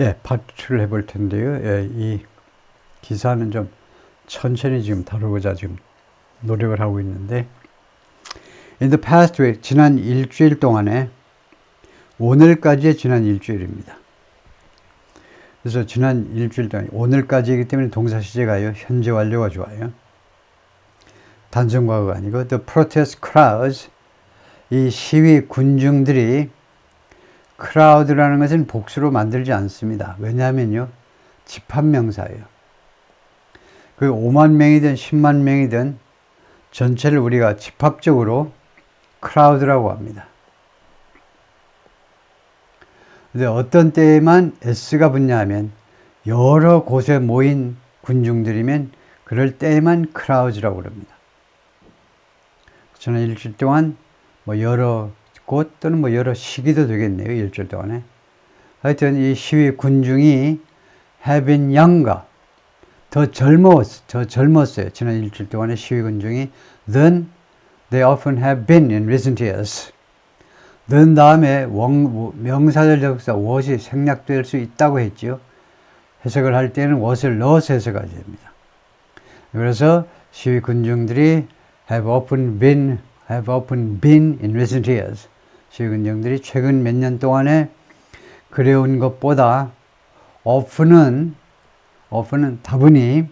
예, 파트를 해볼 텐데요. 예, 이 기사는 좀 천천히 지금 다루고자 지금 노력을 하고 있는데, In the past week, 지난 일주일 동안에, 오늘까지의 지난 일주일입니다. 그래서 지난 일주일 동안, 오늘까지이기 때문에 동사 시제가요, 현재 완료가 좋아요. 단순 과거가 아니고, the protest crowds, 이 시위 군중들이, crowd라는 것은 복수로 만들지 않습니다. 왜냐하면요, 집합명사예요. 그 5만 명이든 10만 명이든 전체를 우리가 집합적으로 crowd라고 합니다. 근데 어떤 때에만 s가 붙냐 하면 여러 곳에 모인 군중들이면 그럴 때에만 crowds라고 그럽니다. 저는 일주일 동안 뭐 여러 곳 또는 뭐 여러 시기도 되겠네요. 일주일 동안에. 하여튼 이 시위 군중이 have been younger, 더 젊었어요. 지난 일주일 동안에 시위 군중이 than they often have been in recent years. than 다음에 명사절 접속사 what이 생략될 수 있다고 했죠. 해석을 할 때는 what을 넣어서 해석하셔야 됩니다. 그래서 시위 군중들이 have often been in recent years. 시위 군중들이 최근 몇 년 동안에 그래온 것보다 often은 다분히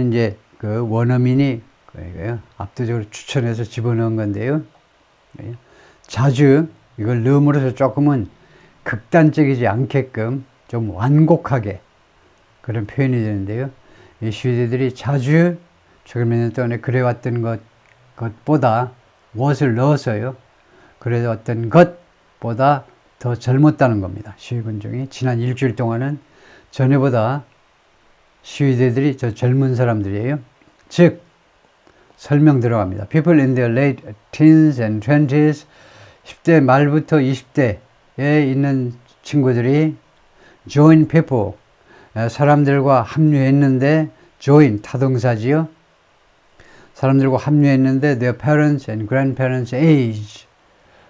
이제 그 원어민이 압도적으로 추천해서 집어넣은 건데요. 자주 이걸 넣음으로써 조금은 극단적이지 않게끔 좀 완곡하게 그런 표현이 되는데요. 이 시위대들이 자주 최근 몇 년 동안에 그래왔던 것보다 what을 넣어서요. 그래왔던 것보다 더 젊었다는 겁니다. 시위 군중이 지난 일주일 동안은 전에보다 시위대들이 저 젊은 사람들이에요. 즉 설명 들어갑니다. People in their late teens and 20s, 10대 말부터 20대에 있는 친구들이 join people, 사람들과 합류했는데, join 타동사지요. 사람들과 합류했는데 their parents and grandparents age,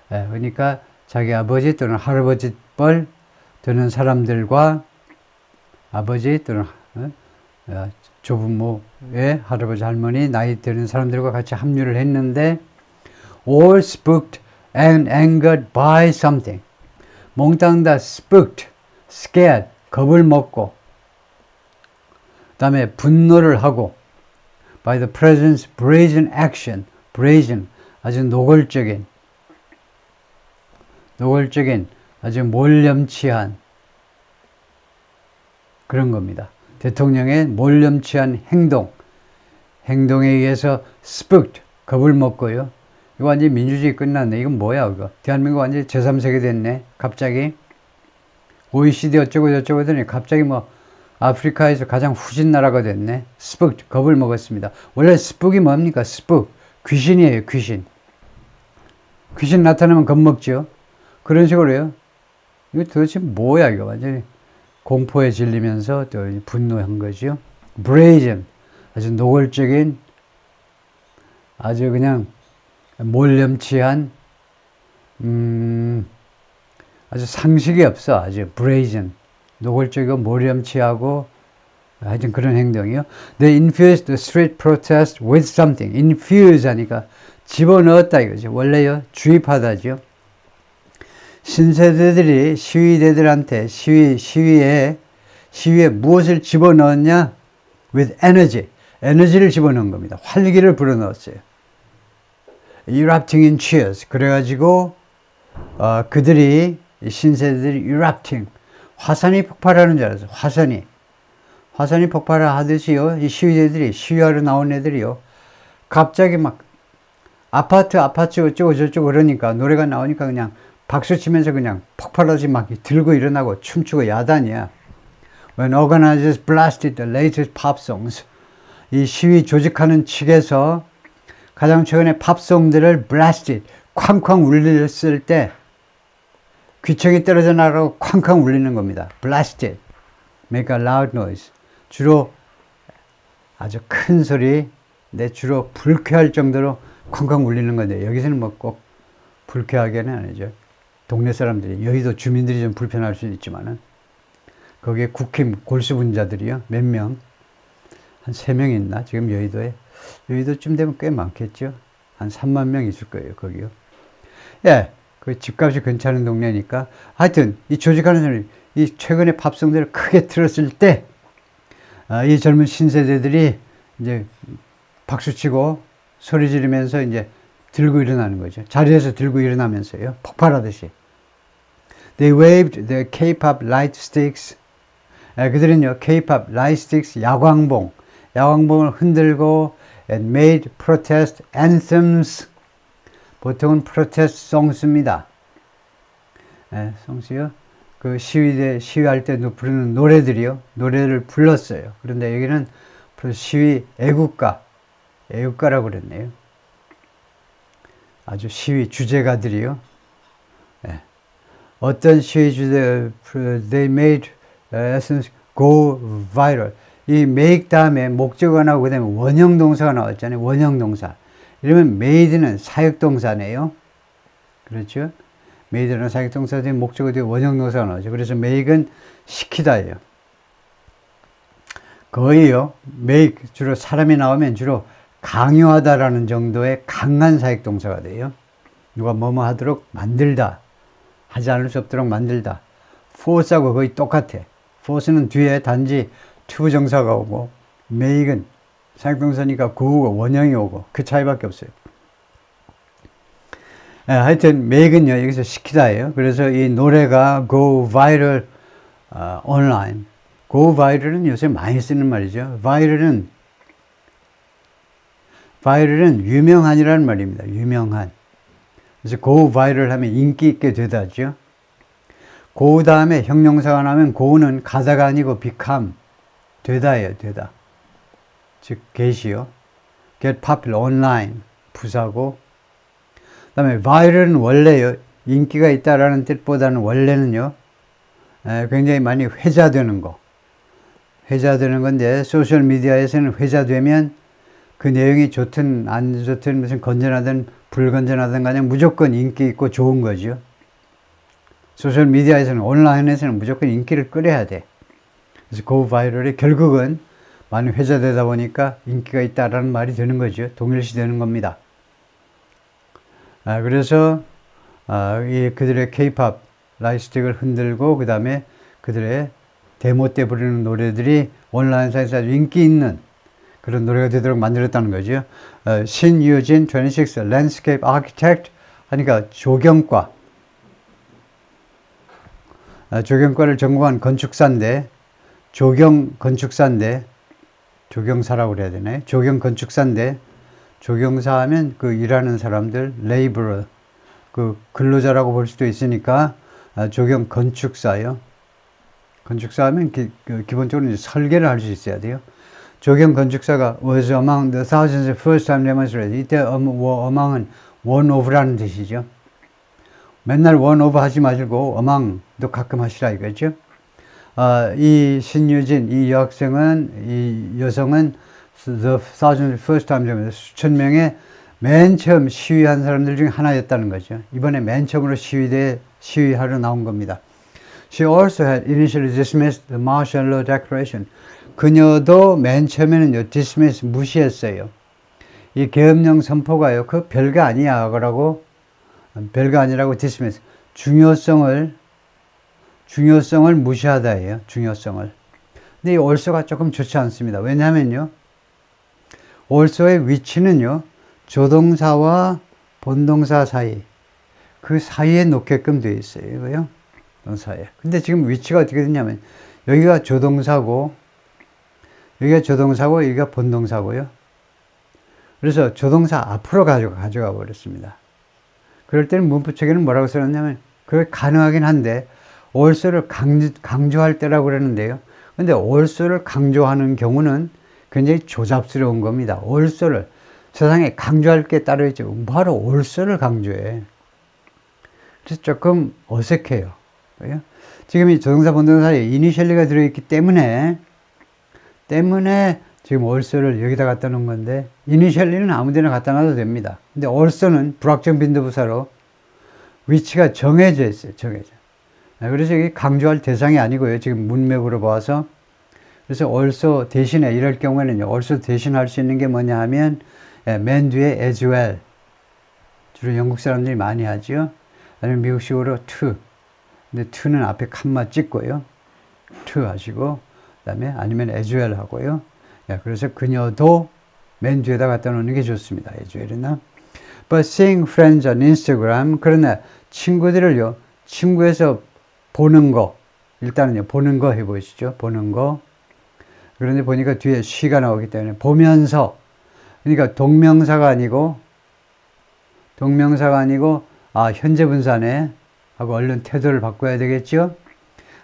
그러니까 자기 아버지 또는 할아버지 뻘 되는 사람들과 아버지 또는 조부모의 할아버지 할머니 나이 드는 사람들과 같이 합류를 했는데 all spooked and angered by something, 몽땅 다 spooked, scared, 겁을 먹고 그 다음에 분노를 하고 by the president's brazen action, brazen 아주 노골적인 아주 몰렴치한 그런 겁니다. 대통령의 몰렴치한 행동에 의해서 spooked, 겁을 먹고요. 이거 완전히 민주주의 끝났네. 이건 뭐야 이거. 대한민국 완전히 제3세계 됐네. 갑자기 OECD 어쩌고 저쩌고 하더니 갑자기 뭐 아프리카에서 가장 후진 나라가 됐네. spooked, 겁을 먹었습니다. 원래 spook이 뭡니까? spook, 귀신이에요. 귀신 나타나면 겁먹죠. 그런 식으로요. 이거 도대체 뭐야 이거. 완전히 공포에 질리면서 또 분노한 거죠. brazen, 아주 노골적인, 아주 그냥 몰렴치한, 아주 상식이 없어. 아주 brazen, 노골적이고 몰렴치하고 하여튼 그런 행동이요. They infused the street protest with something. infuse 하니까 집어넣었다 이거죠. 원래요, 주입하다죠. 신세대들이 시위대들한테 시위에 무엇을 집어넣었냐? with energy, 에너지를 집어넣은 겁니다. 활기를 불어넣었어요. erupting in cheers. 그래가지고 그들이 신세대들이 erupting, 화산이 폭발하는 줄 알았어요. 화산이 폭발을 하듯이요. 이 시위대들이 시위하러 나온 애들이요. 갑자기 막 아파트 어쩌고 저쩌고 그러니까 노래가 나오니까 그냥 박수 치면서 그냥 폭발하지 막 들고 일어나고 춤추고 야단이야. When organizers blasted the latest pop songs. 이 시위 조직하는 측에서 가장 최근에 팝송들을 blasted, 쾅쾅 울렸을 때 귀청이 떨어져 나가고 쾅쾅 울리는 겁니다. blasted, make a loud noise. 주로 아주 큰 소리, 주로 불쾌할 정도로 쾅쾅 울리는 건데 여기서는 뭐 꼭 불쾌하게는 아니죠. 동네 사람들이, 여의도 주민들이 좀 불편할 수는 있지만은 거기에 국힘 골수분자들이요. 몇 명? 한 3명 있나? 지금 여의도에. 여의도쯤 되면 꽤 많겠죠. 한 3만 명 있을 거예요, 거기요. 예, 그 집값이 괜찮은 동네니까. 하여튼, 이 조직하는 사람이 이 최근에 팝송들을 크게 틀었을 때, 이 젊은 신세대들이 이제 박수치고 소리 지르면서 이제 들고 일어나는 거죠. 자리에서 들고 일어나면서요. 폭발하듯이. They waved their K-pop light sticks. 그들은요, K-pop light sticks, 야광봉을 흔들고 and made protest anthems. 보통은 protest songs입니다. songs요. 그 시위할 때 부르는 노래들이요. 노래를 불렀어요. 그런데 여기는 시위 애국가라고 그랬네요. 아주 시위 주제가들이요. 어떤 시위 주제, they made essence go viral. 이 make 다음에 목적어 나오고 그 다음에 원형 동사가 나왔잖아요. 원형 동사. 이러면 made는 사역동사네요. 그렇죠? made는 사역동사 뒤에 목적어 뒤에 원형 동사가 나오죠. 그래서 make은 시키다예요. 거의요. make 주로 사람이 나오면 주로 강요하다라는 정도의 강한 사역동사가 돼요. 누가 뭐뭐 하도록 만들다. 하지 않을 수 없도록 만들다. force하고 거의 똑같아. force는 뒤에 단지 to 정사가 오고 make은 사역동사니까 구우고 원형이 오고 그 차이밖에 없어요. 하여튼 make은요 여기서 시키다예요. 그래서 이 노래가 go viral online. go viral은 요새 많이 쓰는 말이죠. viral은 유명한이라는 말입니다. 유명한. 그래서 go viral 하면 인기 있게 되다죠. go 다음에 형용사가 나오면 go는 가다가 아니고 become 되다예요. 되다. 즉 get이요. get popular online 부사고. 그다음에 viral은 원래요. 인기가 있다라는 뜻보다는 원래는요. 굉장히 많이 회자되는 거. 회자되는 건데 소셜 미디어에서는 회자되면 그 내용이 좋든 안 좋든 무슨 건전하든 불건전하든 간에 무조건 인기 있고 좋은 거죠. 소셜 미디어에서는 온라인에서는 무조건 인기를 끌어야 돼. 그래서 go viral이 결국은 많이 회자되다 보니까 인기가 있다라는 말이 되는 거죠. 동일시 되는 겁니다. 그래서 이 그들의 K-pop 라이트스틱을 흔들고 그 다음에 그들의 데모 때 부르는 노래들이 온라인상에서 아주 인기 있는 그런 노래가 되도록 만들었다는 거죠. 신유진 26 Landscape Architect 하니까 조경과를 전공한 건축사인데 조경사라고 그래야 되나요? 조경건축사인데 조경사 하면 그 일하는 사람들 레이버러 그 근로자라고 볼 수도 있으니까 조경건축사요. 건축사 하면 기본적으로 이제 설계를 할 수 있어야 돼요. 조경 건축사가 was among the thousands of first time demonstrators. 이때 among은 one of라는 뜻이죠. 맨날 one of 하지 마시고 among도 가끔 하시라 이거죠. 이 신유진 이 여성은 the thousands of first time demonstrators 수천 명의 맨 처음 시위한 사람들 중에 하나였다는 거죠. 이번에 맨 처음으로 시위하러 나온 겁니다. She also had initially dismissed the martial law declaration. 그녀도 맨 처음에는요, dismiss, 무시했어요. 이 계엄령 선포가요, 그 별거 아니야, 별거 아니라고 dismiss. 중요성을 무시하다예요, 중요성을. 근데 이 also가 조금 좋지 않습니다. 왜냐면요, also의 위치는요, 조동사와 본동사 사이, 그 사이에 놓게끔 되어 있어요, 이거요. 동사에. 근데 지금 위치가 어떻게 되냐면, 여기가 조동사고, 여기가 본동사고요. 그래서 조동사 앞으로 가져가 버렸습니다. 그럴 때는 문법책에는 뭐라고 써놨냐면, 그게 가능하긴 한데, also를 강조할 때라고 그러는데요. 근데 also를 강조하는 경우는 굉장히 조잡스러운 겁니다. also를. 세상에 강조할 게 따로 있죠. 바로 also를 강조해. 그래서 조금 어색해요. 지금 이 조동사 본동사에 initially가 들어있기 때문에 지금 also를 여기다 갖다 놓은 건데 initially는 아무 데나 갖다 놔도 됩니다. 근데 also는 불확정 빈도부사로 위치가 정해져 있어요. 그래서 이게 강조할 대상이 아니고요. 지금 문맥으로 봐서. 그래서 also 대신에 이럴 경우에는요. also 대신할 수 있는 게 뭐냐 하면 맨 뒤에 as well. 주로 영국 사람들이 많이 하죠. 아니면 미국식으로 to. 근데 to는 앞에 칸마 찍고요. to 하시고 그다음에 아니면 as well 하고요. 그래서 그녀도 맨 뒤에다 갖다 놓는 게 좋습니다. as well이나. But seeing friends on Instagram. 그러나 친구들을요. 친구에서 보는 거. 일단은요. 보는 거 해보시죠. 보는 거. 그런데 보니까 뒤에 she가 나오기 때문에 보면서. 그러니까 동명사가 아니고 현재 분사네 하고 얼른 태도를 바꿔야 되겠죠.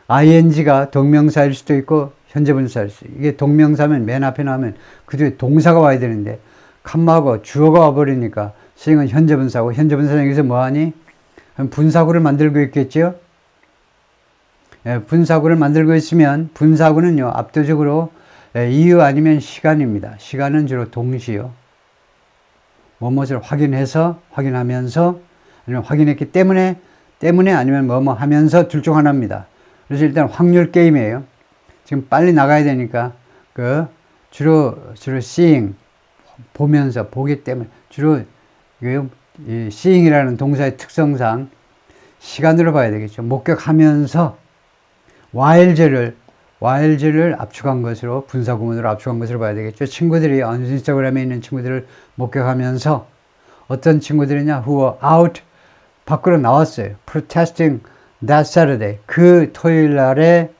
ing가 동명사일 수도 있고 현재 분사일 수도 있고. 이게 동명사면 맨 앞에 나오면 그 뒤에 동사가 와야 되는데 칸마하고 주어가 와버리니까 seeing은 현재 분사고 현재 분사는 여기서 뭐하니? 분사구를 만들고 있겠죠. 분사구를 만들고 있으면 분사구는요 압도적으로 이유 아니면 시간입니다. 시간은 주로 동시요. 무엇을 확인하면서 아니면 확인했기 때문에 아니면 뭐뭐 하면서 둘 중 하나입니다. 그래서 일단 확률 게임이에요. 지금 빨리 나가야 되니까 주로 seeing 보면서 보기 때문에 주로 이 seeing이라는 동사의 특성상 시간으로 봐야 되겠죠. 목격하면서 while를 압축한 것으로 분사구문으로 압축한 것으로 봐야 되겠죠. 친구들이 인스타그램에 있는 친구들을 목격하면서 어떤 친구들이냐 who were out 밖으로 나왔어요. protesting that Saturday 그 토요일 날에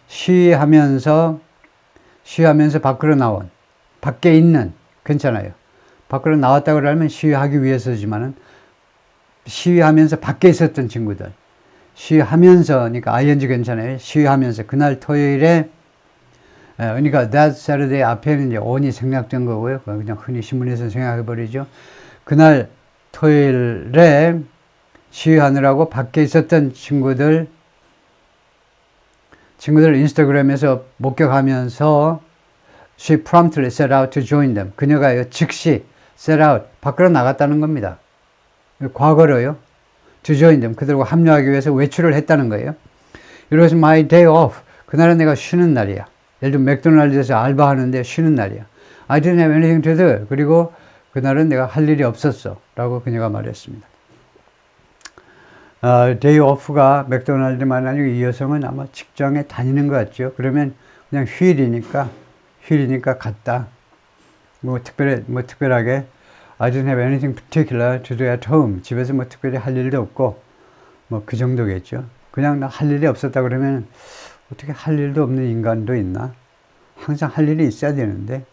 시위하면서 밖으로 나온 밖에 있는 괜찮아요. 밖으로 나왔다 그러면 시위하기 위해서지만은 시위하면서 밖에 있었던 친구들 시위하면서 그러니까 ing 괜찮아요. 시위하면서 그날 토요일에 그러니까 that Saturday 앞에는 이제 on이 생략된 거고요. 그냥 흔히 신문에서 생각해 버리죠. 그날 토요일에 시위하느라고 밖에 있었던 친구들 인스타그램에서 목격하면서 she promptly set out to join them. 그녀가 즉시 set out 밖으로 나갔다는 겁니다. 과거로요. to join them. 그들과 합류하기 위해서 외출을 했다는 거예요. It was my day off. 그날은 내가 쉬는 날이야. 예를 들면 맥도날드에서 알바하는데 쉬는 날이야. I didn't have anything to do. 그리고 그날은 내가 할 일이 없었어. 라고 그녀가 말했습니다. day off가 맥도날드만 아니고 이 여성은 아마 직장에 다니는 것 같죠. 그러면 그냥 휴일이니까 갔다. 특별하게 I didn't have anything particular to do at home. 집에서 특별히 할 일도 없고 그 정도겠죠. 그냥 나 할 일이 없었다 그러면 어떻게 할 일도 없는 인간도 있나? 항상 할 일이 있어야 되는데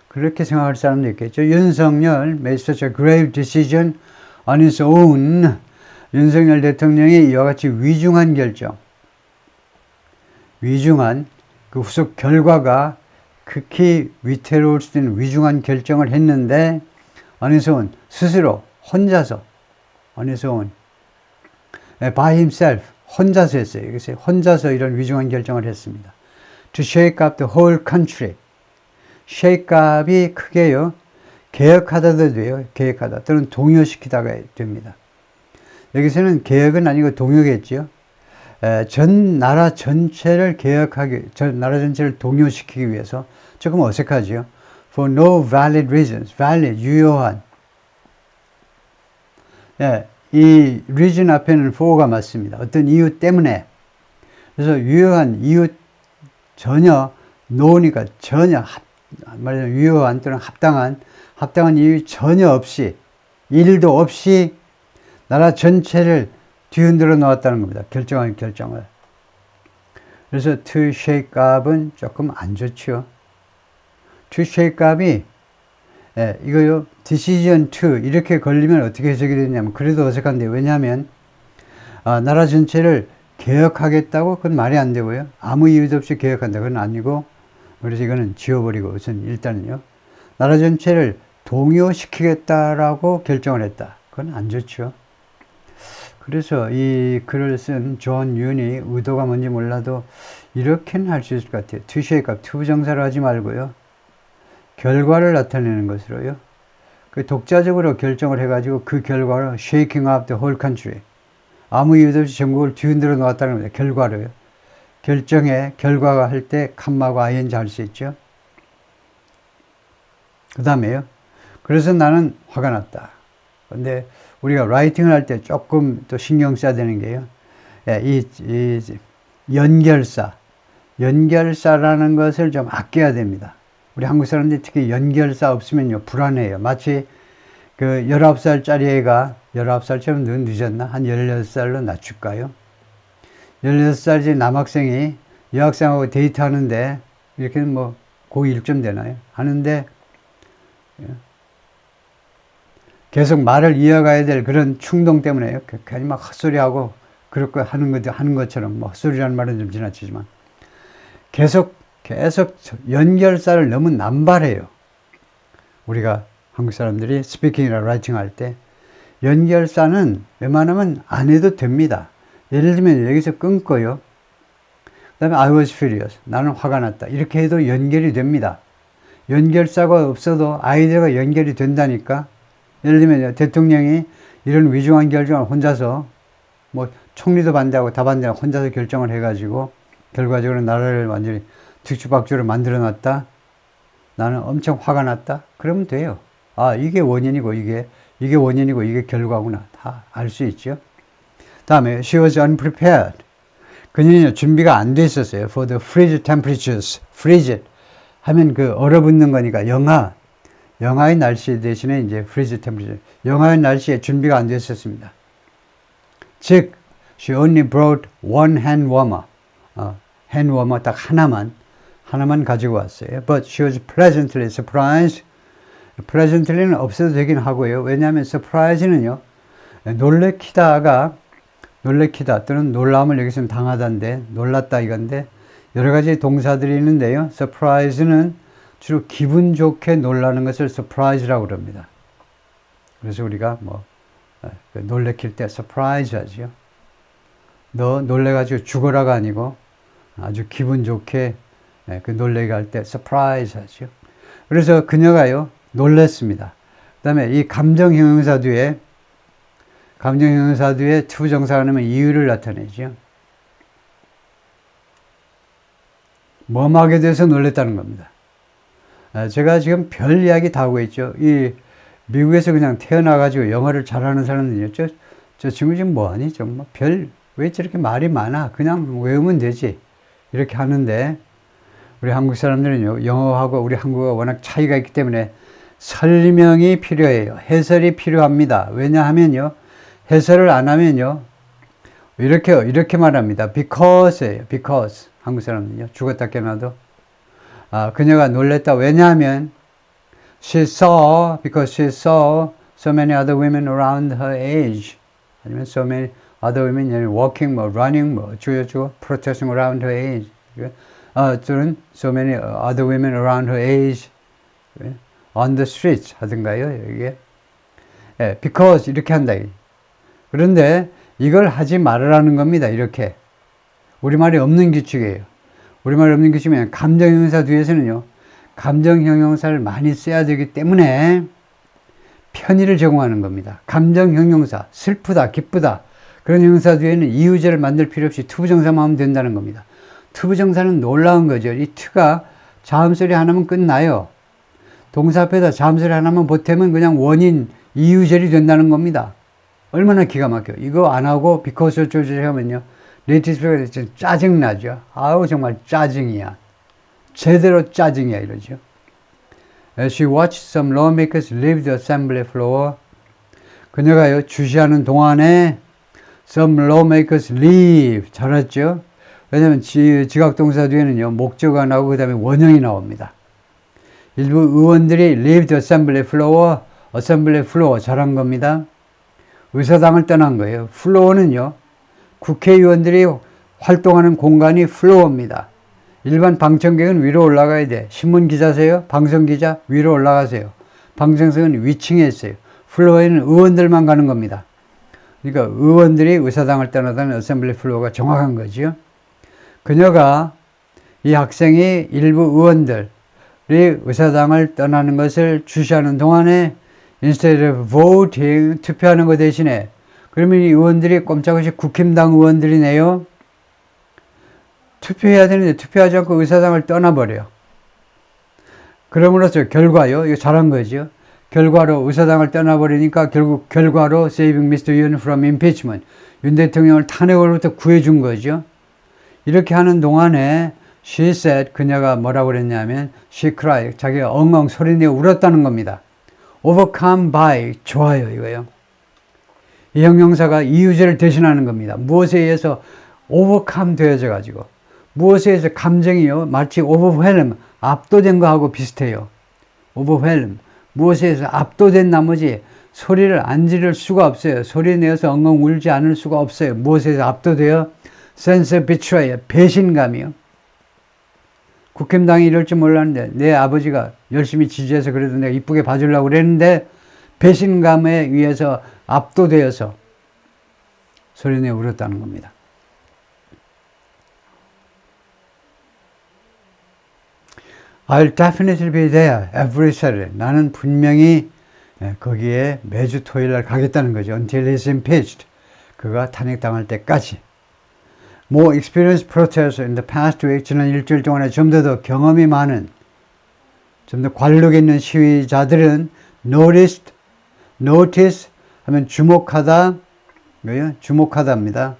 그렇게 생각할 사람도 있겠죠. 윤석열 made such a grave decision on his own. 윤석열 대통령이 이와 같이 위중한 결정, 그 후속 결과가 극히 위태로울 수 있는 위중한 결정을 했는데 on his own, 스스로 혼자서 on his own, by himself, 혼자서 했어요. 그래서 혼자서 이런 위중한 결정을 했습니다. To shake up the whole country. shake up이 크게요. 개혁하다도 돼요. 개혁하다 또는 동요시키다가 됩니다. 여기서는 개혁은 아니고 동요겠죠. 전 나라 전체를 나라 전체를 동요시키기 위해서 조금 어색하죠. For no valid reasons. valid, 유효한. 이 reason 앞에는 for가 맞습니다. 어떤 이유 때문에. 그래서 유효한 이유 전혀 no니까 전혀 말하자면 유효한 또는 합당한 이유 전혀 없이 일도 없이 나라 전체를 뒤흔들어 놓았다는 겁니다. 결정을. 그래서 to shake up은 조금 안 좋죠. to shake up이 이거요. decision to 이렇게 걸리면 어떻게 해석이 되냐면 그래도 어색한데 왜냐하면 나라 전체를 개혁하겠다고 그건 말이 안 되고요. 아무 이유도 없이 개혁한다. 그건 아니고 그래서 이거는 지워버리고 우선 일단은요. 나라 전체를 동요시키겠다라고 결정을 했다. 그건 안 좋죠. 그래서 이 글을 쓴 존 윤이 의도가 뭔지 몰라도 이렇게는 할 수 있을 것 같아요. to shake up, to 부정사로 하지 말고요. 결과를 나타내는 것으로요. 그 독자적으로 결정을 해가지고 그 결과로 shaking up the whole country. 아무 이유도 없이 전국을 뒤흔들어 놓았다는 겁니다. 결과로요. 결과가 할 때 컴마하고 ing 할 수 있죠. 그 다음에요. 그래서 나는 화가 났다. 근데 우리가 라이팅을 할 때 조금 또 신경 써야 되는 게요. 이 연결사라는 것을 좀 아껴야 됩니다. 우리 한국 사람들이 특히 연결사 없으면요, 불안해요. 마치 그 19살짜리 애가, 19살처럼 늦었나? 한 16살로 낮출까요? 16살짜리 남학생이 여학생하고 데이트하는데, 이렇게 뭐, 고1 쯤 되나요? 하는데, 계속 말을 이어가야 될 그런 충동 때문에요. 괜히 막 헛소리하고, 그렇게 하는 것처럼, 뭐, 헛소리라는 말은 좀 지나치지만, 계속 연결사를 너무 남발해요. 우리가 한국 사람들이 스피킹이나 라이팅 할 때, 연결사는 웬만하면 안 해도 됩니다. 예를 들면 여기서 끊고요. 그 다음에 I was furious. 나는 화가 났다. 이렇게 해도 연결이 됩니다. 연결사가 없어도 아이디어가 연결이 된다니까. 예를 들면 대통령이 이런 위중한 결정을 혼자서 뭐 총리도 반대하고 다 반대하고 혼자서 결정을 해가지고 결과적으로 나라를 완전히 뒤죽박죽으로 만들어 놨다. 나는 엄청 화가 났다. 그러면 돼요. 아, 이게 원인이고 이게 원인이고 이게 결과구나. 다 알 수 있죠. 다음에 she was unprepared. 그녀는 준비가 안 돼 있었어요. For the frigid temperatures. frigid 하면 그 얼어붙는 거니까 영하의 날씨 대신에 이제 frigid temperature. 영하의 날씨에 준비가 안 돼 있었습니다. 즉 she only brought one hand warmer. hand warmer 딱 하나만 가지고 왔어요. But she was pleasantly surprised. pleasantly는 없어도 되긴 하고요. 왜냐하면 surprise는요, 놀래키다 또는 놀람을 여기서는 당하다인데, 놀랐다 이건데, 여러 가지 동사들이 있는데요. surprise는 주로 기분 좋게 놀라는 것을 surprise라고 그럽니다. 그래서 우리가 뭐, 놀래킬 때 surprise 하죠. 너 놀래가지고 죽어라가 아니고, 아주 기분 좋게 그 놀래게 할 때 surprise 하죠. 그래서 그녀가요, 놀랬습니다. 그 다음에 이 감정형용사 뒤에 투부정사가 나면 이유를 나타내죠. 뭐하게 돼서 놀랬다는 겁니다. 제가 지금 별 이야기 다 하고 있죠. 이 미국에서 그냥 태어나가지고 영어를 잘하는 사람들이요. 저 친구 지금 뭐하니? 정말 왜 저렇게 말이 많아? 그냥 외우면 되지. 이렇게 하는데, 우리 한국 사람들은요, 영어하고 우리 한국어가 워낙 차이가 있기 때문에 설명이 필요해요. 해설이 필요합니다. 왜냐하면요, 해설을 안 하면요, 이렇게 말합니다. because예요. because. 한국 사람들은요, 죽었다 깨어나도. 그녀가 놀랬다. 왜냐하면 because she saw so many other women around her age. 아니면 so many other women walking, running, protesting around her age. 또는 so many other women around her age on the streets 하든가요. 이게 because 이렇게 한다. 그런데 이걸 하지 말으라는 겁니다. 이렇게 우리말이 없는 규칙이에요. 우리말이 없는 규칙이면 감정형용사 뒤에서는요, 감정형용사를 많이 써야 되기 때문에 편의를 제공하는 겁니다. 감정형용사, 슬프다, 기쁘다 그런 형용사 뒤에는 이유제를 만들 필요 없이 투부정사만 하면 된다는 겁니다. 투부정사는 놀라운 거죠. 이 트가 자음소리 하나면 끝나요. 동사 앞에다 자음소리 하나만 보태면 그냥 원인, 이유절이 된다는 겁니다. 얼마나 기가 막혀. 이거 안 하고 because 어쩌고저쩌고 하면요, 네이티브 스피커들 짜증나죠. 아우 정말 짜증이야. 제대로 짜증이야 이러죠. As she watched some lawmakers leave the assembly floor. 그녀가요, 주시하는 동안에 some lawmakers leave. 잘했죠? 왜냐면 지각동사 뒤에는요, 목적어가 나오고 그 다음에 원형이 나옵니다. 일부 의원들이 leave the assembly floor 잘한 겁니다. 의사당을 떠난 거예요. floor는요, 국회의원들이 활동하는 공간이 floor입니다. 일반 방청객은 위로 올라가야 돼. 신문기자세요? 방송기자? 위로 올라가세요. 방청석은 위층에 있어요. 플로어에는 의원들만 가는 겁니다. 그러니까 의원들이 의사당을 떠나다는 어셈블리 플로어가 정확한 거죠. 그녀가, 이 학생이 일부 의원들이 의사당을 떠나는 것을 주시하는 동안에 instead of voting, 투표하는 것 대신에 그러면 이 의원들이 꼼짝없이 국힘당 의원들이네요. 투표해야 되는데 투표하지 않고 의사당을 떠나버려요. 그럼으로써 결과요. 이거 잘한 거죠. 결과로 의사당을 떠나버리니까 결국 결과로 saving Mr. Yoon from impeachment. 윤 대통령을 탄핵으로부터 구해준 거죠. 이렇게 하는 동안에 she said, 그녀가 뭐라고 그랬냐면 she cried, 자기가 엉엉 소리내어 울었다는 겁니다. overcome by, 좋아요 이거요. 이 형용사가 이유제를 대신하는 겁니다. 무엇에 의해서 overcome 되어져 가지고 무엇에 의해서 감정이요 마치 overwhelm, 압도된 거하고 비슷해요. overwhelm, 무엇에 의해서 압도된 나머지 소리를 안 지를 수가 없어요. 소리 내어서 엉엉 울지 않을 수가 없어요. 무엇에 의해서 압도되어 sense of betrayal, 배신감이요. 국힘당이 이럴 줄 몰랐는데 내 아버지가 열심히 지지해서 그래도 내가 이쁘게 봐주려고 그랬는데 배신감에 의해서 압도되어서 소리내어 울었다는 겁니다. I'll definitely be there every Saturday. 나는 분명히 거기에 매주 토요일 날 가겠다는 거죠. Until he's impeached. 그가 탄핵당할 때까지. More experienced protesters in the past week, 지난 일주일 동안에 좀 더 경험이 많은, 좀 더 관록 있는 시위자들은 notice 하면 주목하다, 뭐예요? 주목하다입니다.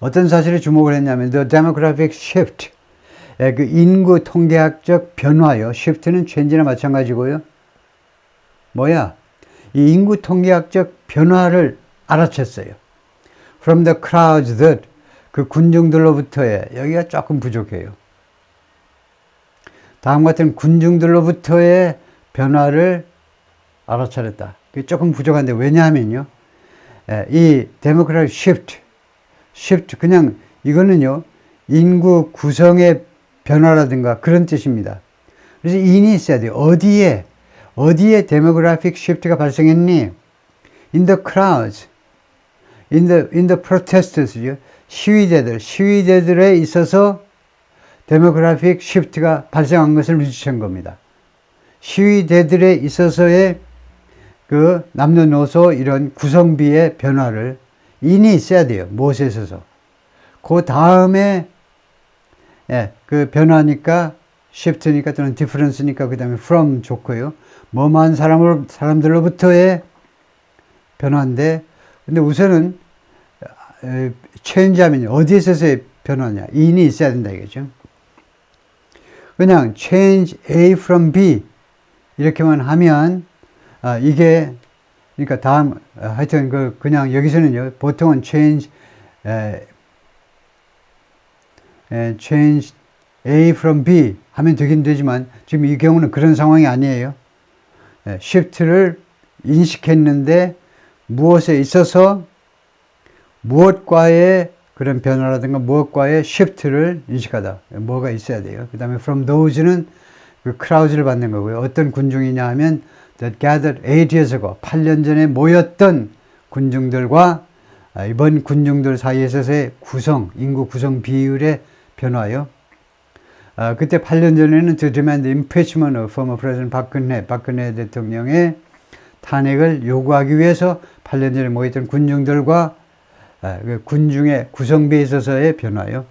어떤 사실에 주목을 했냐면 the demographic shift, 그 인구 통계학적 변화요. shift는 change나 마찬가지고요. 뭐야? 이 인구 통계학적 변화를 알아챘어요. From the crowds that, 그 군중들로부터의, 여기가 조금 부족해요. 다음 같은 군중들로부터의 변화를 알아차렸다. 그게 조금 부족한데 왜냐하면요. 이 demographic shift, 그냥 이거는요. 인구 구성의 변화라든가 그런 뜻입니다. 그래서 인이 있어야 돼요. 어디에 demographic shift가 발생했니? In the crowds, in the protesters, 시위대들에 있어서 demographic shift가 발생한 것을 눈치챈 겁니다. 시위대들에 있어서의 그 남녀노소 이런 구성비의 변화를 인이 있어야 돼요. 무엇에 있어서. 그 다음에 그 변화니까 shift니까 또는 difference니까 그 다음에 from 좋고요. 뭐만 사람들로부터의 변화인데 근데 우선은 change하면 어디에서의 변화냐. 인이 있어야 된다 이거죠. 그냥 change A from B 이렇게만 하면 이게 그러니까 다음 하여튼 그냥 여기서는요. 보통은 change A from B 하면 되긴 되지만 지금 이 경우는 그런 상황이 아니에요. shift를 인식했는데 무엇에 있어서 무엇과의 그런 변화라든가 무엇과의 shift를 인식하다. 뭐가 있어야 돼요. 그 다음에 from those는 그 crowds를 받는 거고요. 어떤 군중이냐 하면 that gathered 8 years ago, 8년 전에 모였던 군중들과 이번 군중들 사이에서의 인구 구성 비율의 변화요. 그때 8년 전에는 to demand impeachment of former President 박근혜 대통령의 탄핵을 요구하기 위해서 8년 전에 모였던 군중들과 군중의 구성비에 있어서의 변화요.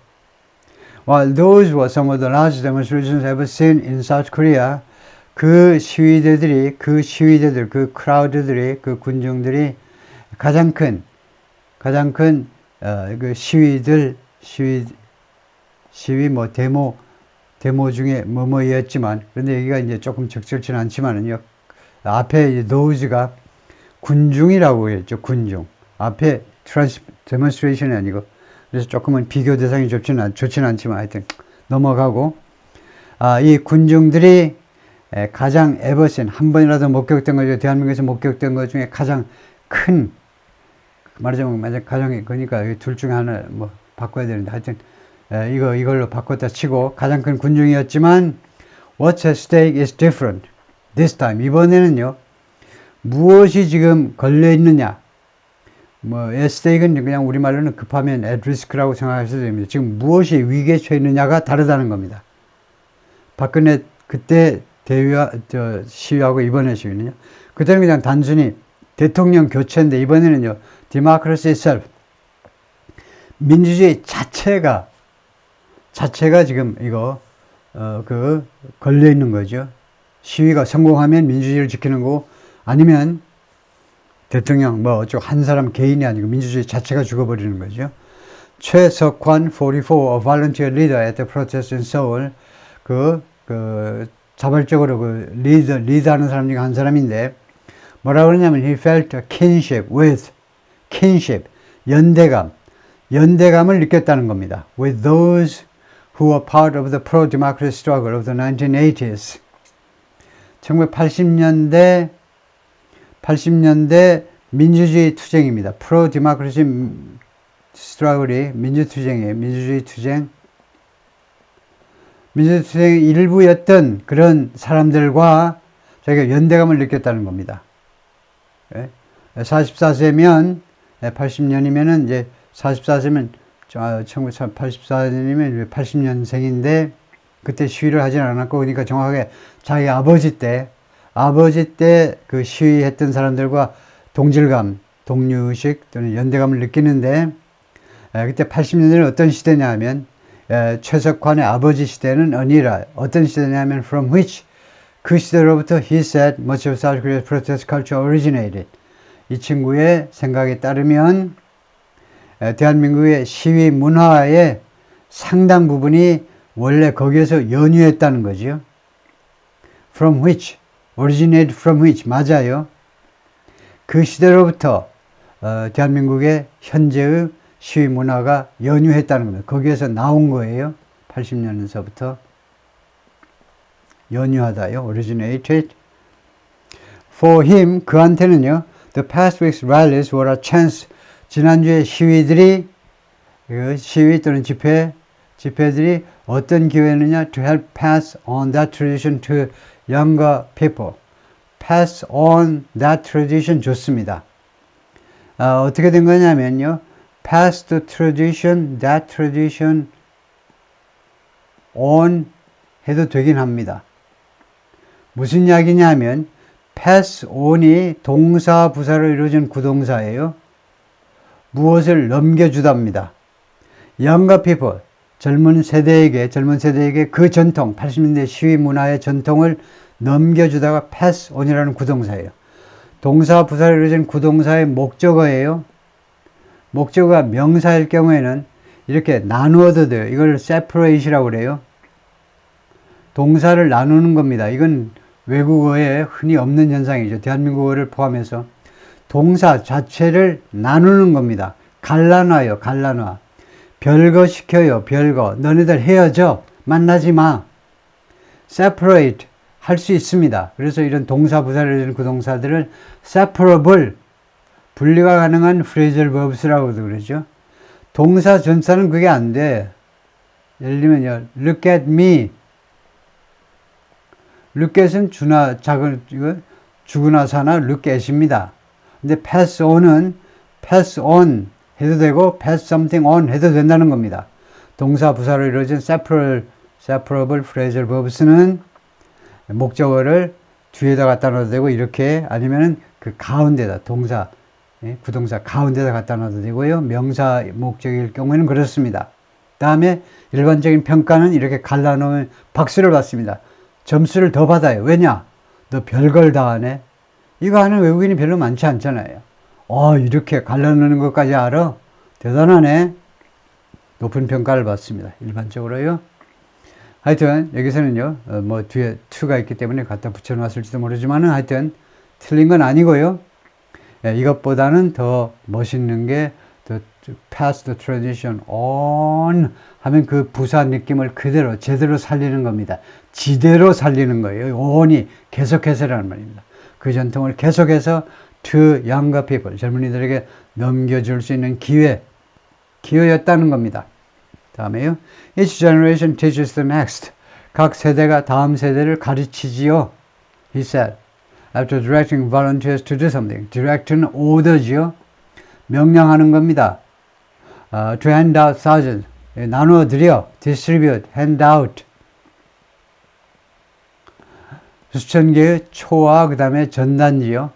While those were some of the largest demonstrations ever seen in South Korea, 그 크라우드들이, 그 군중들이 가장 큰 그 시위 뭐 데모 중에 뭐뭐였지만, 그런데 여기가 이제 조금 적절치는 않지만은요. 앞에 those가 군중이라고 했죠. 군중. 앞에 demonstration이 아니고, 그래서 조금은 비교 대상이 좋지는 않지만 하여튼 넘어가고, 이 군중들이 가장 에버신 한 번이라도 목격된 거죠. 대한민국에서 목격된 것 중에 가장 큰, 말하자면 가장 그러니까 둘 중에 하나 뭐 바꿔야 되는데 하여튼 이걸로 바꿨다 치고 가장 큰 군중이었지만 what's at stake is different this time. 이번에는요 무엇이 지금 걸려 있느냐. 뭐 at stake는 그냥 우리말로는 급하면 at risk라고 생각하셔도 됩니다. 지금 무엇이 위기에 처해 있느냐가 다르다는 겁니다. 박근혜 그때 시위하고 이번에 시위는요. 그때는 그냥 단순히 대통령 교체인데 이번에는요 democracy itself. 민주주의 자체가 지금 이거 걸려 있는 거죠. 시위가 성공하면 민주주의를 지키는 거고, 아니면 대통령 한 사람 개인이 아니고 민주주의 자체가 죽어버리는 거죠. 최석환 44, a volunteer leader at the protest in Seoul, 자발적으로 리드하는 사람 중에 한 사람인데, 뭐라고 그러냐면, he felt a kinship, 연대감을 느꼈다는 겁니다. With those who were part of the pro-democracy struggle of the 1980s. 80년대 민주주의 투쟁입니다. pro-democracy struggle이 민주투쟁이에요. 민주주의 투쟁. 민주투쟁의 일부였던 그런 사람들과 자기가 연대감을 느꼈다는 겁니다. 44세면, 80년이면은 이제 44세면 1984년이면 80년생인데 그때 시위를 하진 않았고, 그러니까 정확하게 자기 아버지 때 그 시위했던 사람들과 동질감, 동료의식 또는 연대감을 느끼는데, 그때 80년대는 어떤 시대냐 하면, 최석환의 아버지 시대는 아니라 어떤 시대냐면 from which, 그 시대로부터 he said much of South Korea's protest culture originated. 이 친구의 생각에 따르면 대한민국의 시위 문화의 상당 부분이 원래 거기에서 연유했다는 거죠. from which, originated from which, 맞아요. 그 시대로부터 대한민국의 현재의 시위 문화가 연유했다는 겁니다. 거기에서 나온 거예요. 80년서부터 연유하다요. originated. For him, 그한테는요, the past week's rallies were a chance. 지난주에 시위 또는 집회들이 어떤 기회느냐, to help pass on that tradition to younger people. pass on that tradition 좋습니다. 어떻게 된 거냐면요, pass the tradition, that tradition on 해도 되긴 합니다. 무슨 이야기냐면, pass on이 동사 부사로 이루어진 구동사예요. 무엇을 넘겨주답니다. younger people, 젊은 세대에게 그 전통, 80년대 시위 문화의 전통을 넘겨주다가 pass on이라는 구동사예요. 동사 부사로 이루어진 구동사의 목적어예요. 목적어가 명사일 경우에는 이렇게 나누어도 돼요. 이걸 separate이라고 그래요. 동사를 나누는 겁니다. 이건 외국어에 흔히 없는 현상이죠. 대한민국어를 포함해서 동사 자체를 나누는 겁니다. 갈라놔요. 별거 시켜요. 별거. 너네들 헤어져. 만나지 마. separate 할 수 있습니다. 그래서 이런 동사 부사를 그 동사들을 separable, 분리가 가능한 phrasal verbs라고도 그러죠. 동사 전사는 그게 안 돼. 예를 들면요, look at me. look at은 주구나 사나 look at입니다. 근데 pass on은 pass on 해도 되고 pass something on 해도 된다는 겁니다. 동사 부사로 이루어진 separable phrasal verbs는 목적어를 뒤에다 갖다 놔도 되고, 이렇게, 아니면은 그 가운데다, 동사, 부동사 가운데다 갖다 놔도 되고요. 명사 목적일 경우에는 그렇습니다. 다음에 일반적인 평가는 이렇게 갈라놓으면 박수를 받습니다. 점수를 더 받아요. 왜냐? 너 별걸 다 하네. 이거 하는 외국인이 별로 많지 않잖아요. 이렇게 갈라놓는 것까지 알아? 대단하네. 높은 평가를 받습니다. 일반적으로요. 하여튼 여기서는요, 뒤에 to가 있기 때문에 갖다 붙여놨을지도 모르지만은 하여튼 틀린 건 아니고요. 이것보다는 더 멋있는 게 the pass the tradition on 하면 그 부사 느낌을 그대로 제대로 살리는 겁니다. 지대로 살리는 거예요. on이 계속해서라는 말입니다. 그 전통을 계속해서 to younger people, 젊은이들에게 넘겨줄 수 있는 기회였다는 겁니다. 다음에요. Each generation teaches the next. 각 세대가 다음 세대를 가르치지요. He said. After directing volunteers to do something. direct는 order지요. 명령하는 겁니다. To hand out thousands. 나누어 드려. distribute, hand out. 수천 개의 초와 그 다음에 전단지요.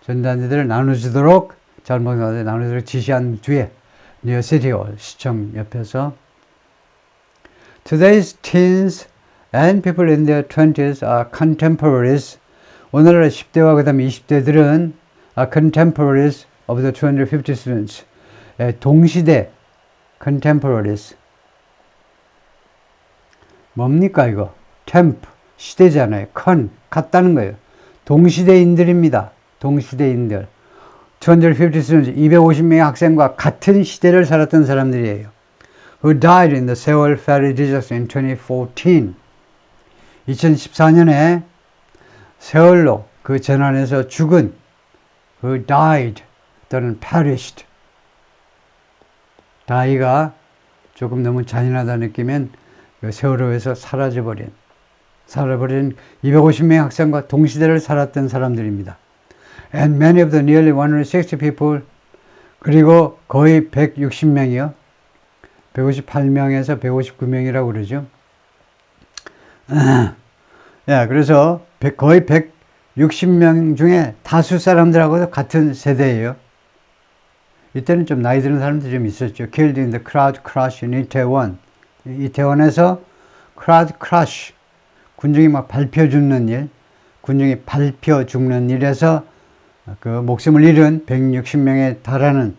전단지들을 나눠주도록 자원봉사자들이 나누도록 지시한 뒤에 뉴욕 시티홀 시청 옆에서 Today's teens and people in their 20s are contemporaries. 오늘날 10대와 그 다음에 20대들은 are contemporaries of the 250 students. 동시대 contemporaries. 뭡니까 이거? temp, 시대잖아요. 같다는 거예요. 동시대인들입니다. 동시대인들. 250 students, 250명의 학생과 같은 시대를 살았던 사람들이에요. Who died in the Seoul ferry disaster in 2014. 2014년에 세월로 그 재난에서 죽은 who died 또는 perished. die가 조금 너무 잔인하다 느끼면 그 세월호에서 사라져버린 250명의 학생과 동시대를 살았던 사람들입니다. And many of the nearly 160 people, 그리고 거의 160명이요. 158명에서 159명이라고 그러죠. 그래서 거의 160명 중에 다수 사람들하고도 같은 세대예요. 이때는 좀 나이 드는 사람들이 좀 있었죠. Killed in the crowd crash in 이태원. 이태원에서 crowd crash, 군중이 막 밟혀 죽는 일, 군중이 밟혀 죽는 일에서 그 목숨을 잃은 160명에 달하는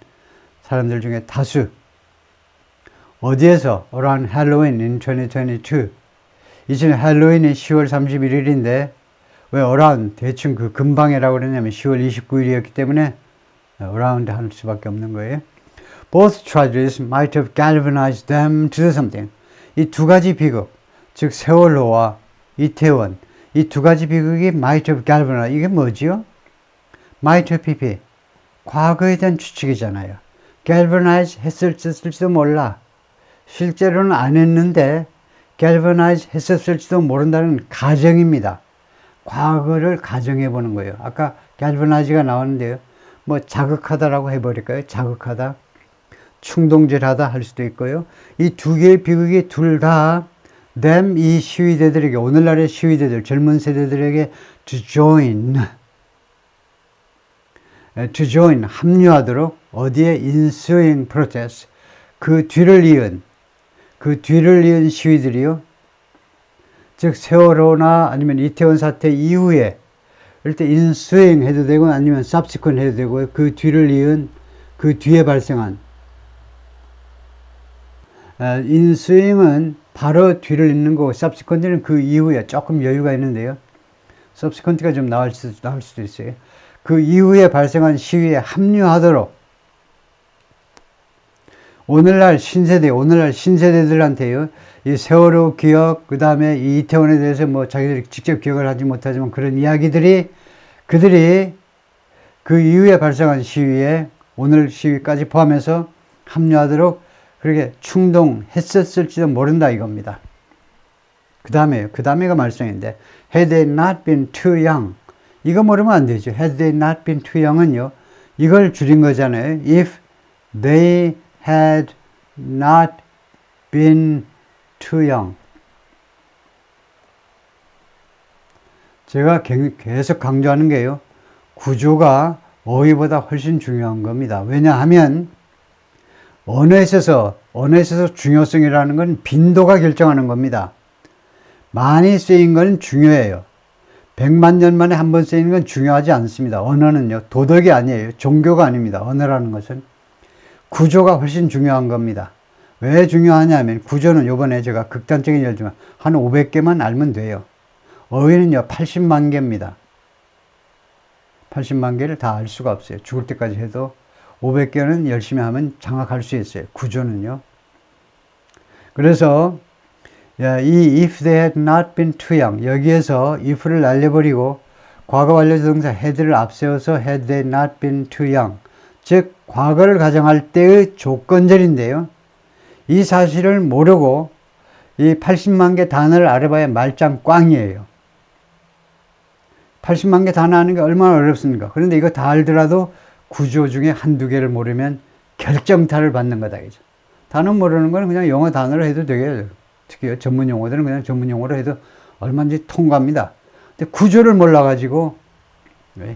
사람들 중에 다수. 어디에서? Around Halloween in 2022. 이전에 할로윈이 10월 31일인데 왜 around 대충 그 근방이라고 그러냐면 10월 29일이었기 때문에 around 할 수밖에 없는 거예요. Both tragedies might have galvanized them to do something. 이 두 가지 비극, 즉 세월호와 이태원, 이 두 가지 비극이 might have galvanized. 이게 뭐지요? might have pp. 과거에 대한 추측이잖아요. galvanize 했을지도 몰라. 실제로는 안 했는데 galvanize 했었을지도 모른다는 가정입니다. 과거를 가정해 보는 거예요. 아까 galvanize가 나오는데요. 뭐 자극하다라고 해버릴까요? 자극하다, 충동질하다 할 수도 있고요. 이 두 개의 비극이 둘 다 them, 이 시위대들에게, 오늘날의 시위대들, 젊은 세대들에게 to join, 합류하도록 어디에 ensuing protest, 그 뒤를 이은 시위들이요. 즉 세월호나 아니면 이태원 사태 이후에 이럴 때 ensuing 해도 되고 아니면 subsequent 해도 되고 그 뒤를 이은, 그 뒤에 발생한 ensuing은 바로 뒤를 잇는 거고 subsequent는 그 이후에 조금 여유가 있는데요. subsequent가 좀 나올 수도 있어요. 그 이후에 발생한 시위에 합류하도록 오늘날 신세대들한테요, 이 세월호 기억, 그 다음에 이 이태원에 대해서 뭐 자기들이 직접 기억을 하지 못하지만 그런 이야기들이 그들이 그 이후에 발생한 시위에 오늘 시위까지 포함해서 합류하도록 그렇게 충동했었을지도 모른다 이겁니다. 그 다음에가 말씀인데 had they not been too young. 이거 모르면 안 되죠. had they not been too young은요, 이걸 줄인 거잖아요. if they had not been too young. 제가 계속 강조하는 게요, 구조가 어휘보다 훨씬 중요한 겁니다. 왜냐하면 언어에 있어서 중요성이라는 건 빈도가 결정하는 겁니다. 많이 쓰인 건 중요해요. 100만 년 만에 한 번 쓰이는 건 중요하지 않습니다. 언어는요, 도덕이 아니에요. 종교가 아닙니다. 언어라는 것은. 구조가 훨씬 중요한 겁니다. 왜 중요하냐면 구조는 요번에 제가 극단적인 예를 들면 한 500개만 알면 돼요. 어휘는요 80만 개입니다. 80만 개를 다 알 수가 없어요. 죽을 때까지 해도 500개는 열심히 하면 장악할 수 있어요. 구조는요. 그래서 이 if they had not been too young, 여기에서 if를 날려버리고 과거 완료 동사 had를 앞세워서 had they not been too young, 즉 과거를 가정할 때의 조건절인데요. 이 사실을 모르고 이 80만 개 단어를 알아봐야 말짱 꽝이에요. 80만 개 단어 아는 게 얼마나 어렵습니까? 그런데 이거 다 알더라도 구조 중에 한두 개를 모르면 결정타를 받는 거다. 단어 모르는 거는 그냥 영어 단어로 해도 되게, 특히 전문 용어들은 그냥 전문 용어로 해도 얼마든지 통과합니다. 근데 구조를 몰라가지고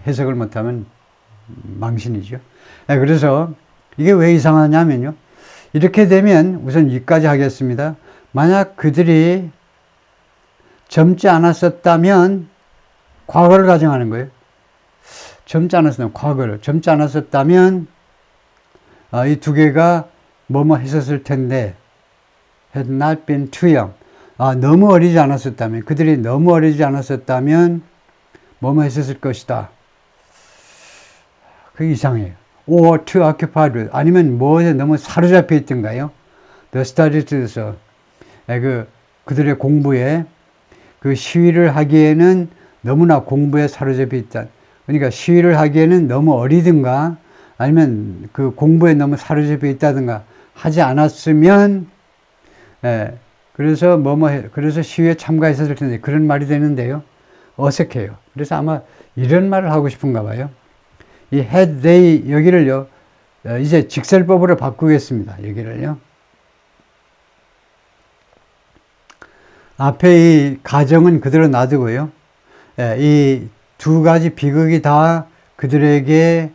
해석을 못하면 망신이죠. 그래서 이게 왜 이상하냐면요. 이렇게 되면 우선 여기까지 하겠습니다. 만약 그들이 젊지 않았었다면 과거를 가정하는 거예요. 젊지 않았으면 과거를. 젊지 않았었다면 이 두 개가 뭐뭐 했었을 텐데 had not been too young. 너무 어리지 않았었다면, 그들이 너무 어리지 않았었다면 뭐뭐 했었을 것이다. 그게 이상해요. or too occupied with. 아니면 뭐에 너무 사로잡혀 있던가요? The studies에서 그들의 공부에 그 시위를 하기에는 너무나 공부에 사로잡혀 있다. 그러니까 시위를 하기에는 너무 어리든가 아니면 그 공부에 너무 사로잡혀 있다든가 하지 않았으면 그래서 시위에 참가했었을 텐데 그런 말이 되는데요. 어색해요. 그래서 아마 이런 말을 하고 싶은가 봐요. 이 had they 여기를요. 이제 직설법으로 바꾸겠습니다. 여기를요. 앞에 이 가정은 그대로 놔두고요. 이 두 가지 비극이 다 그들에게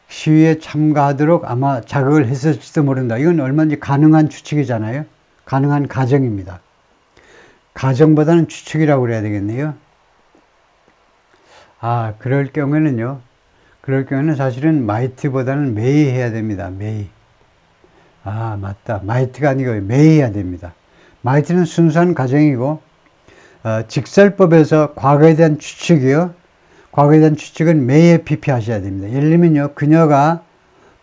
시위에 참가하도록 아마 자극을 했을지도 모른다. 이건 얼마든지 가능한 추측이잖아요. 가능한 가정입니다. 가정보다는 추측이라고 그래야 되겠네요. 그럴 경우에는요. 그럴 경우에는 사실은 might보다는 may 해야 됩니다. may. 맞다. might가 아니고 may 해야 됩니다. might는 순수한 가정이고 직설법에서 과거에 대한 추측이요. 과거에 대한 추측은 may에 피피하셔야 됩니다. 예를 들면요. 그녀가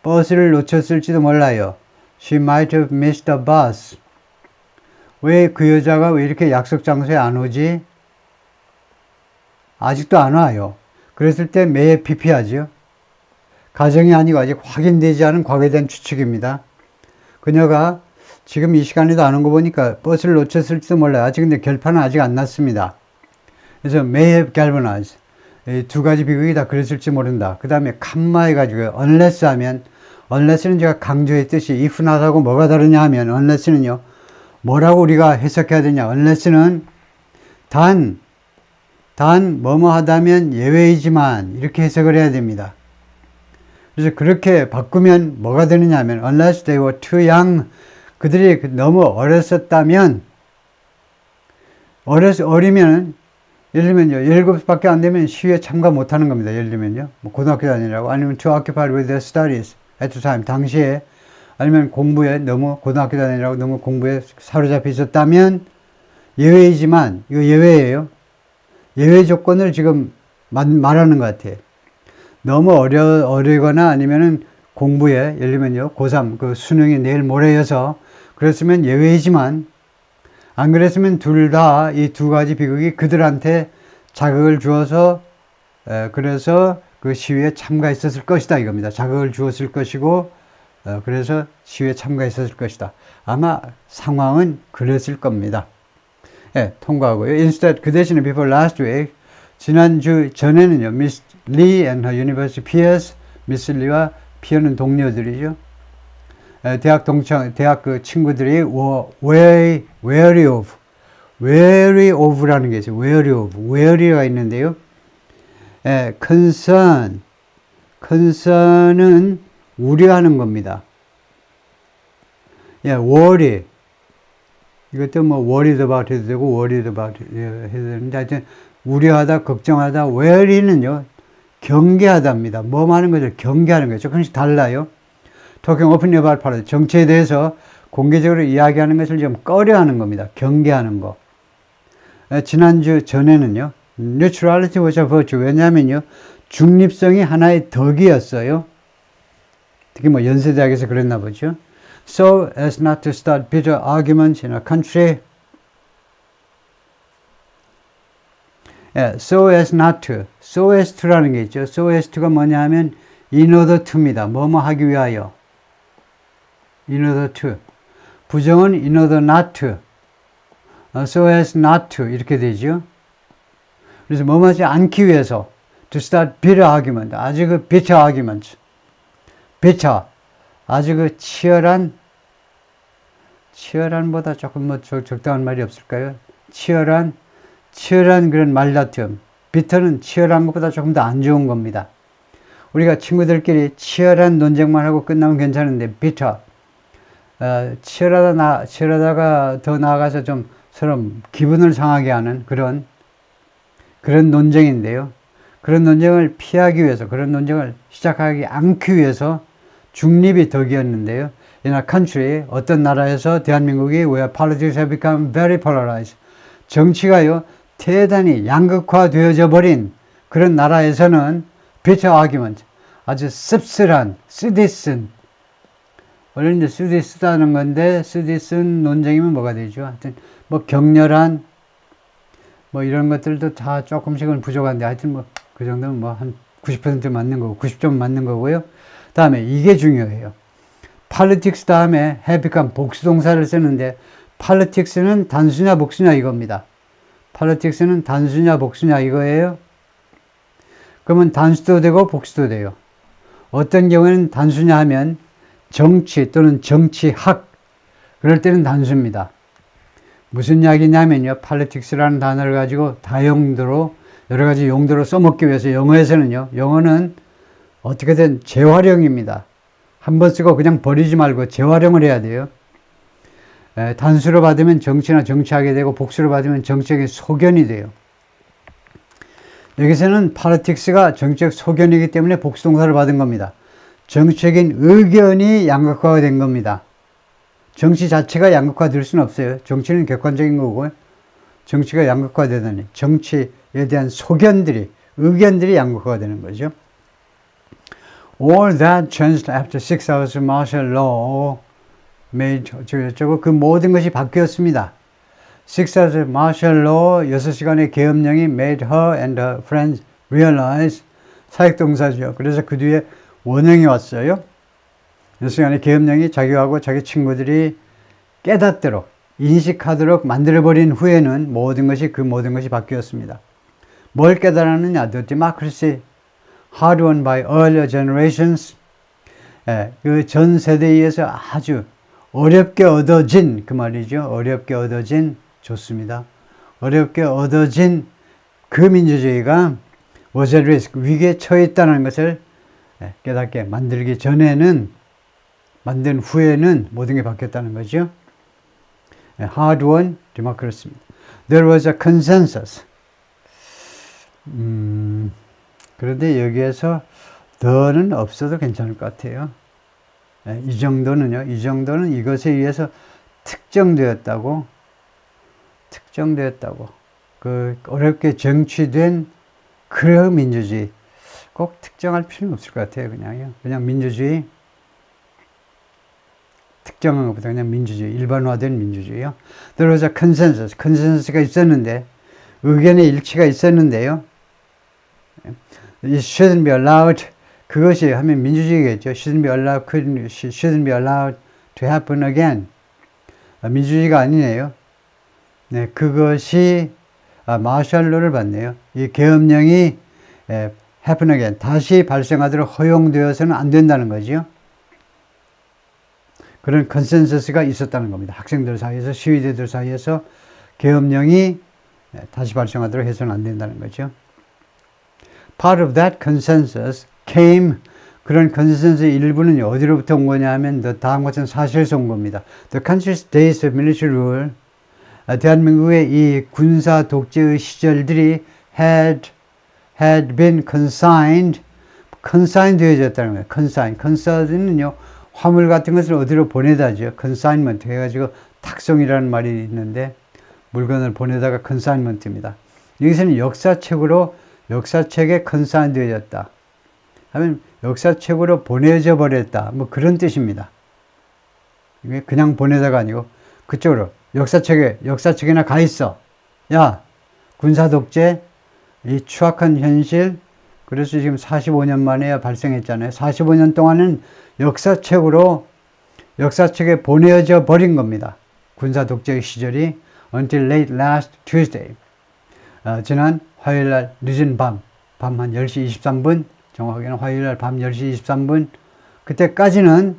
버스를 놓쳤을지도 몰라요. She might have missed the bus. 왜 그 여자가 왜 이렇게 약속 장소에 안 오지? 아직도 안 와요. 그랬을 때 may에 피피하죠. 가정이 아니고 아직 확인되지 않은 과거에 대한 추측입니다. 그녀가 지금 이 시간에도 안 온 거 보니까 버스를 놓쳤을지도 몰라요. 아직 근데 결판은 아직 안 났습니다. 그래서 may have galvanized. 이 두 가지 비극이 다 그랬을지 모른다. 그 다음에 컴마 해가지고 unless 하면 unless는 제가 강조했듯이 if not하고 뭐가 다르냐 하면 unless는요. 뭐라고 우리가 해석해야 되냐. unless는 단 뭐뭐 하다면 예외이지만 이렇게 해석을 해야 됩니다. 그래서 그렇게 바꾸면 뭐가 되느냐 하면 unless they were too young. 그들이 너무 어렸었다면 어리면 예를 들면요, 17밖에 안 되면 시위에 참가 못 하는 겁니다. 예를 들면요, 뭐 고등학교 다니라고, 아니면 too occupied with their studies at the time, 당시에, 아니면 공부에 고등학교 다니라고 너무 공부에 사로잡혀 있었다면, 예외이지만, 이거 예외예요. 예외 조건을 지금 말하는 것 같아요. 너무 어리거나 아니면은 공부에, 예를 들면요, 고3, 그 수능이 내일 모레여서, 그랬으면 예외이지만, 안 그랬으면 둘 다 이 두 가지 비극이 그들한테 자극을 주어서 그래서 그 시위에 참가했었을 것이다 이겁니다. 자극을 주었을 것이고 그래서 시위에 참가했었을 것이다. 아마 상황은 그랬을 겁니다. 통과하고요. Instead 그 대신에 before last week 지난주 전에는요. Miss Lee and her university peers, Miss Lee와 피어는 동료들이죠. 대학 그 친구들이 wary of라는 게 있어요. wary가 있는데요. concern은 우려하는 겁니다. worry. 이것도 뭐 worried about 해도 되고 worried about 해도 되는데 하여튼 우려하다, 걱정하다. wary는요. 경계하다입니다. 뭐 하는 거죠? 경계하는 거죠. 조금씩 달라요. talking openly about politics. 정치에 대해서 공개적으로 이야기하는 것을 좀 꺼려하는 겁니다. 경계하는 거. 지난주 전에는요. neutrality was a virtue. 왜냐하면요. 중립성이 하나의 덕이었어요. 특히 뭐 연세대학에서 그랬나 보죠. So as not to start bitter arguments in a country. So as not to. So as to라는 게 있죠. So as to가 뭐냐 하면 in order to입니다. 뭐뭐 하기 위하여. in order to. 부정은 in order not to. so as not to 이렇게 되죠. 그래서 뭐뭐 하지 않기 위해서 to start bitter argument. 아주 그 bitter argument. bitter. 아주 그 치열한보다 조금 뭐 적당한 말이 없을까요? 치열한 그런 말다툼. bitter는 치열한 것보다 조금 더 안 좋은 겁니다. 우리가 친구들끼리 치열한 논쟁만 하고 끝나면 괜찮은데 비터, 치열하다가 더 나아가서 좀 서로 기분을 상하게 하는 그런 논쟁인데요. 그런 논쟁을 피하기 위해서, 그런 논쟁을 시작하지 않기 위해서 중립이 덕이었는데요. In a country, 어떤 나라에서 대한민국이 where politics have become very polarized. 정치가요, 대단히 양극화되어져 버린 그런 나라에서는 bitter argument, 아주 씁쓸한, 쓰디쓴, 원래 이제 쓰디쓰다는 건데, 쓰디쓴 논쟁이면 뭐가 되죠? 하여튼, 뭐 격렬한, 뭐 이런 것들도 다 조금씩은 부족한데, 하여튼 뭐, 그 정도면 뭐 한 90% 맞는 거고, 90점 맞는 거고요. 다음에 이게 중요해요. politics 다음에 have become 복수동사를 쓰는데, politics는 단수냐 복수냐 이겁니다. politics는 단수냐 복수냐 이거예요. 그러면 단수도 되고 복수도 돼요. 어떤 경우에는 단수냐 하면 정치 또는 정치학, 그럴 때는 단수입니다. 무슨 이야기냐면요, politics라는 단어를 가지고 다용도로 여러 가지 용도로 써먹기 위해서 영어에서는요, 영어는 어떻게든 재활용입니다. 한번 쓰고 그냥 버리지 말고 재활용을 해야 돼요. 단수로 받으면 정치나 정치하게 되고 복수로 받으면 정책의 소견이 돼요. 여기서는 politics가 정책 소견이기 때문에 복수동사를 받은 겁니다. 정치적인 의견이 양극화가 된 겁니다. 정치 자체가 양극화될 수는 없어요. 정치는 객관적인 거고, 정치가 양극화되다니 정치에 대한 소견들이, 의견들이 양극화가 되는 거죠. All that changed after 6 hours of martial law made, 그 모든 것이 바뀌었습니다. 6 hours of martial law, 6시간의 계엄령이 made her and her friends realize, 사역동사죠. 그래서 그 뒤에 원형이 왔어요. 6시간의 계엄령이 자기하고 자기 친구들이 깨닫도록, 인식하도록 만들어버린 후에는 모든 것이 바뀌었습니다. 뭘 깨달았느냐? The democracy hard won by earlier generations, 그 전 세대에 의해서 아주 어렵게 얻어진, 그 말이죠. 어렵게 얻어진, 좋습니다. 어렵게 얻어진 그 민주주의가 was at risk, 위기에 처해 있다는 것을 깨닫게 만들기 전에는, 만든 후에는 모든 게 바뀌었다는 거죠. Hard won democracy. There was a consensus. 그런데 여기에서 더는 없어도 괜찮을 것 같아요. 이 정도는요, 이 정도는 이것에 의해서 특정되었다고, 그 어렵게 정취된 그 민주주의, 꼭 특정할 필요는 없을 것 같아요. 그냥 민주주의, 특정한 것보다 그냥 민주주의, 일반화된 민주주의요. There was a consensus, 컨센서스가 있었는데, 의견의 일치가 있었는데요. It shouldn't be allowed, 그것이 하면 민주주의겠죠. shouldn't be allowed to happen again. 민주주의가 아니네요. 네, 그것이 마샬로를 받네요. 이 계엄령이 happen again, 다시 발생하도록 허용되어서는 안 된다는 거죠. 그런 컨센서스가 있었다는 겁니다. 학생들 사이에서, 시위대들 사이에서 계엄령이 다시 발생하도록 해서는 안 된다는 거죠. Part of that consensus came, 그런 컨센서스의 일부는 어디로부터 온 거냐 하면 다음 같은 사실에서 온 겁니다. The country's days of military rule, 대한민국의 이 군사 독재의 시절들이 had been consigned 되어졌다는 거예요. consign는요, 화물 같은 것을 어디로 보내다죠. consignment 해가지고 탁송이라는 말이 있는데, 물건을 보내다가 consignment입니다. 여기서는 역사책에 consign 되어졌다 하면 역사책으로 보내져 버렸다, 뭐 그런 뜻입니다. 이게 그냥 보내다가 아니고 그쪽으로 역사책에나 가 있어. 야, 군사 독재, 이 추악한 현실, 그래서 지금 45년 만에 발생했잖아요. 45년 동안은 역사책에 보내져 버린 겁니다. 군사 독재의 시절이 until late last Tuesday, 지난 화요일날 늦은 밤 한 10시 23분, 정확하게는 화요일날 밤 10시 23분, 그때까지는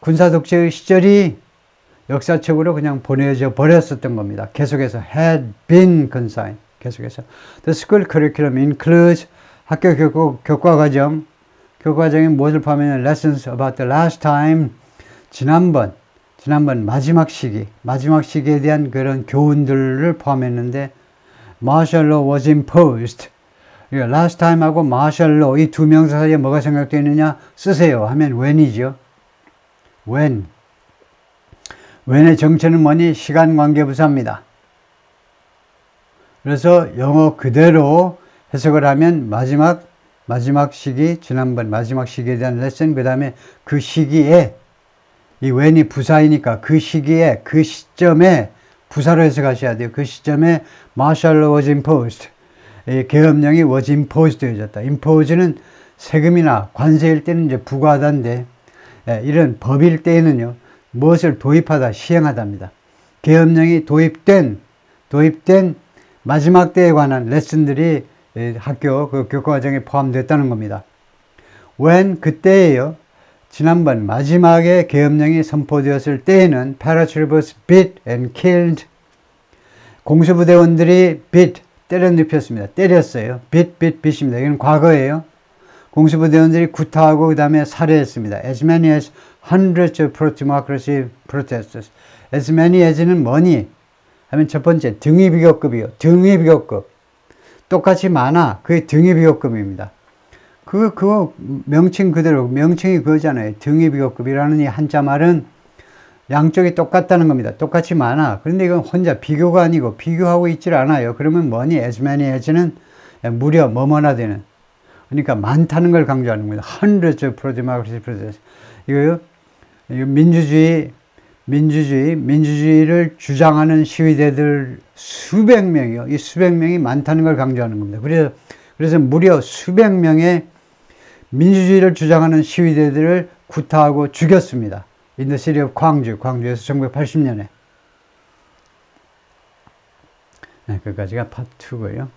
군사 독재의 시절이 역사책으로 그냥 보내져 버렸었던 겁니다. 계속해서 had been consigned, 계속해서 The school curriculum includes, 학교 교과 과정, 교과정에 무엇을 포함했냐면 lessons about the last time, 지난번 마지막 시기에 대한 그런 교훈들을 포함했는데 martial law was imposed. last time하고 martial law 이 두 명사 사이에 뭐가 생각되어 있느냐 쓰세요 하면 when이죠. when의 정체는 뭐니? 시간관계부사입니다. 그래서 영어 그대로 해석을 하면 마지막 시기, 지난번 마지막 시기에 대한 레슨, 그 다음에 그 시기에, 이 when이 부사이니까 그 시기에, 그 시점에 부사로 해석하셔야 돼요. 그 시점에 martial law was imposed. 계엄령이 was imposed 되어졌다. impose는 세금이나 관세일 때는 이제 부과하다인데, 이런 법일 때에는요, 무엇을 도입하다, 시행하다입니다. 계엄령이 도입된 마지막 때에 관한 레슨들이 학교 그 교과과정에 포함됐다는 겁니다. when 그때예요. 지난번 마지막에 계엄령이 선포되었을 때에는 paratroopers beat and killed. 공수부대원들이 beat 때려 눕혔습니다. 때렸어요. beat입니다. 이건 과거예요. 공수부대원들이 구타하고 그 다음에 살해했습니다. as many as hundreds of pro-democracy protesters. as many as는 뭐니? 하면 첫 번째 등위비교급이요. 등위비교급. 똑같이 많아. 그게 등위비교급입니다. 그거 명칭 그대로, 명칭이 그거잖아요. 등위비교급이라는 이 한자 말은 양쪽이 똑같다는 겁니다. 똑같이 많아. 그런데 이건 혼자 비교가 아니고 비교하고 있질 않아요. 그러면 뭐니? as many as는 무려 뭐뭐나 되는. 그러니까 많다는 걸 강조하는 겁니다. hundreds of pro-democracy protesters. 이거 민주주의를 주장하는 시위대들 수백 명이요. 이 수백 명이 많다는 걸 강조하는 겁니다. 그래서 무려 수백 명의 민주주의를 주장하는 시위대들을 구타하고 죽였습니다. In the city of 광주에서 1980년에. 네, 거기까지가 파트 2고요.